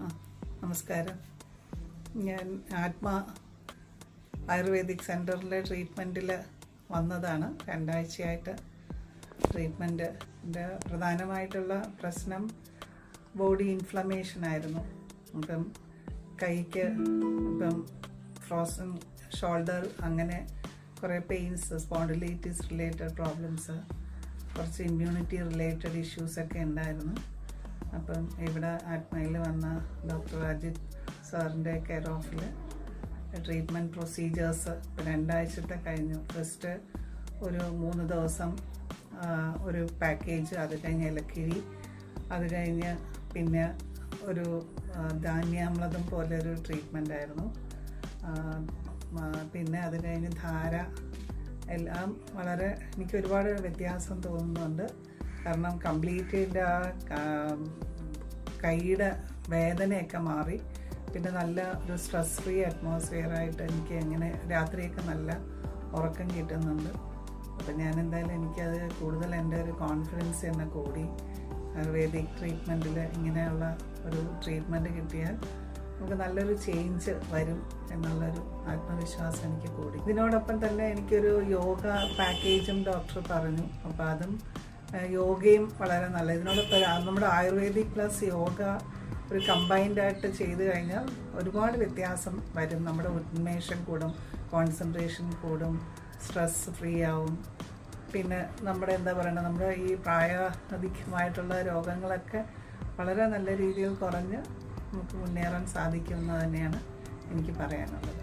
നമസ്കാരം. ഞാൻ ആത്മ ആയുർവേദിക് സെൻറ്ററിലെ ട്രീറ്റ്മെൻറ്റിൽ വന്നതാണ്. 2 ആഴ്ചയായിട്ട് ട്രീറ്റ്മെൻറ്റിൻ്റെ പ്രധാനമായിട്ടുള്ള പ്രശ്നം ബോഡി ഇൻഫ്ലമേഷൻ ആയിരുന്നു. ഇപ്പം കൈക്ക് ഫ്രോസൺ ഷോൾഡർ, അങ്ങനെ കുറേ പെയിൻസ്, സ്പോണ്ടിലൈറ്റിസ് റിലേറ്റഡ് പ്രോബ്ലംസ്, കുറച്ച് ഇമ്മ്യൂണിറ്റി റിലേറ്റഡ് ഇഷ്യൂസൊക്കെ ഉണ്ടായിരുന്നു. അപ്പം ഇവിടെ ആത്മയിൽ വന്ന ഡോക്ടർ അജിത് സാറിൻ്റെ കെയർ ഓഫിൽ ട്രീറ്റ്മെൻറ്റ് പ്രൊസീജിയേഴ്സ് 2 ആഴ്ചത്തെ കഴിഞ്ഞു. ഫസ്റ്റ് ഒരു 3 ദിവസം ഒരു പാക്കേജ്, അത് കഴിഞ്ഞ് ഇലക്കിഴി, അത് കഴിഞ്ഞ് പിന്നെ ഒരു ധാന്യാമ്ലതം പോലെ ഒരു ട്രീറ്റ്മെൻ്റ് ആയിരുന്നു. പിന്നെ അത് കഴിഞ്ഞ് ധാര, എല്ലാം വളരെ എനിക്ക് ഒരുപാട് വ്യത്യാസം തോന്നുന്നുണ്ട്. കാരണം കംപ്ലീറ്റ് ആ കൈയുടെ വേദനയൊക്കെ മാറി. പിന്നെ നല്ല ഒരു സ്ട്രെസ് ഫ്രീ അറ്റ്മോസ്ഫിയറായിട്ട് എനിക്ക് എങ്ങനെ രാത്രിയൊക്കെ നല്ല ഉറക്കം കിട്ടുന്നുണ്ട്. അപ്പം ഞാൻ എന്തായാലും എനിക്കത് കൂടുതൽ എൻ്റെ ഒരു കോൺഫിഡൻസ് തന്നെ കൂടി. ആയുർവേദിക് ട്രീറ്റ്മെൻറ്റിൽ ഇങ്ങനെയുള്ള ഒരു ട്രീറ്റ്മെൻറ്റ് കിട്ടിയാൽ നമുക്ക് നല്ലൊരു ചേഞ്ച് വരും എന്നുള്ളൊരു ആത്മവിശ്വാസം എനിക്ക് കൂടി. ഇതിനോടൊപ്പം തന്നെ എനിക്കൊരു യോഗ പാക്കേജും ഡോക്ടർ പറഞ്ഞു. അപ്പോൾ അതും യോഗയും വളരെ നല്ല. ഇതിനോടൊപ്പം നമ്മുടെ ആയുർവേദിക് പ്ലസ് യോഗ ഒരു കമ്പൈൻഡായിട്ട് ചെയ്ത് കഴിഞ്ഞാൽ ഒരുപാട് വ്യത്യാസം വരും. നമ്മുടെ ഉന്മേഷം കൂടും, കോൺസെൻട്രേഷൻ കൂടും, സ്ട്രെസ് ഫ്രീ ആവും. പിന്നെ നമ്മുടെ നമ്മുടെ ഈ പ്രായാധിക്യമായിട്ടുള്ള രോഗങ്ങളൊക്കെ വളരെ നല്ല രീതിയിൽ കുറഞ്ഞ് നമുക്ക് മുന്നേറാൻ സാധിക്കുമെന്ന് തന്നെയാണ് എനിക്ക് പറയാനുള്ളത്.